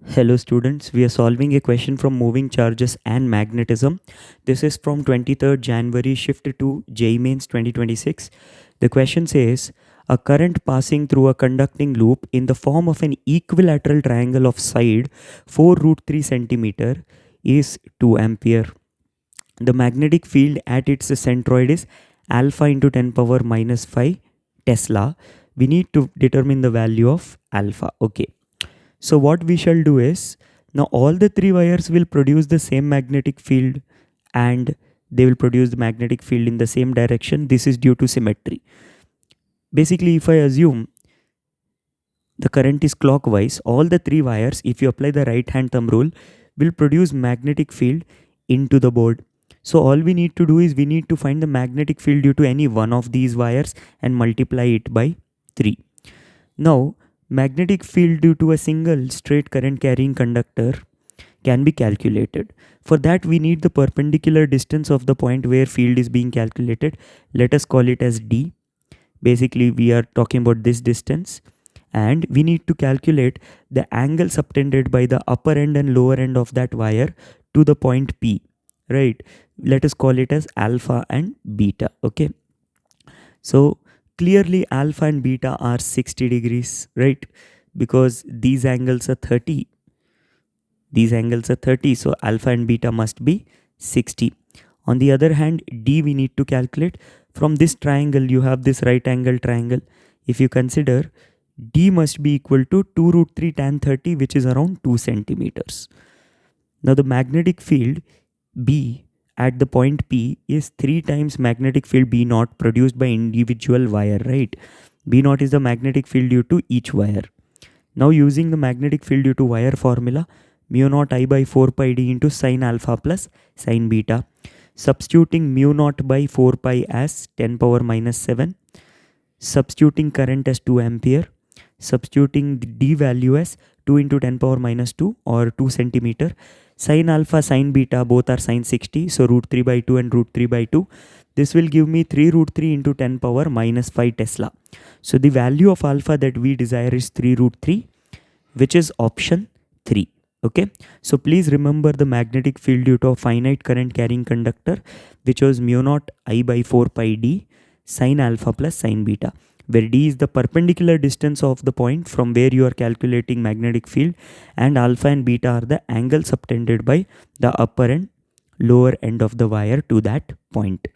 Hello students, we are solving a question from moving charges and magnetism. This is from 23rd January shift to JEE Mains 2026. The question says, a current passing through a conducting loop in the form of an equilateral triangle of side 4 root 3 centimeter is 2 ampere. The magnetic field at its centroid is alpha into 10 power minus 5 Tesla. We need to determine the value of alpha. Okay. So what we shall do is, now all the three wires will produce the same magnetic field and they will produce the magnetic field in the same direction. This is due to symmetry. Basically, if I assume the current is clockwise, all the three wires, if you apply the right hand thumb rule, will produce magnetic field into the board. So all we need to do is we need to find the magnetic field due to any one of these wires and multiply it by 3. Now, magnetic field due to a single straight current carrying conductor can be calculated. For that, we need the perpendicular distance of the point where field is being calculated. Let us call it as D. Basically, we are talking about this distance, and we need to calculate the angle subtended by the upper end and lower end of that wire to the point P, right? Let us call it as alpha and beta. Okay, so clearly alpha and beta are 60 degrees, right? Because these angles are 30. These angles are 30, so alpha and beta must be 60. On the other hand, D we need to calculate. From this triangle, you have this right angle triangle. If you consider, D must be equal to 2 root 3 tan 30, which is around 2 centimeters. Now the magnetic field B at the point P is 3 times magnetic field B naught produced by individual wire, right? B naught is the magnetic field due to each wire. Now using the magnetic field due to wire formula, mu naught I by 4 pi d into sine alpha plus sine beta. Substituting mu naught by 4 pi as 10 power minus 7. Substituting current as 2 ampere. Substituting the D value as 2 into 10 power minus 2 or 2 centimeter. Sine alpha, sine beta, both are sine 60. So root 3 by 2 and root 3 by 2. This will give me 3 root 3 into 10 power minus 5 Tesla. So the value of alpha that we desire is 3 root 3, which is option 3. Okay. So please remember the magnetic field due to a finite current carrying conductor, which was mu naught I by 4 pi d sine alpha plus sine beta, where d is the perpendicular distance of the point from where you are calculating magnetic field, and alpha and beta are the angle subtended by the upper and lower end of the wire to that point.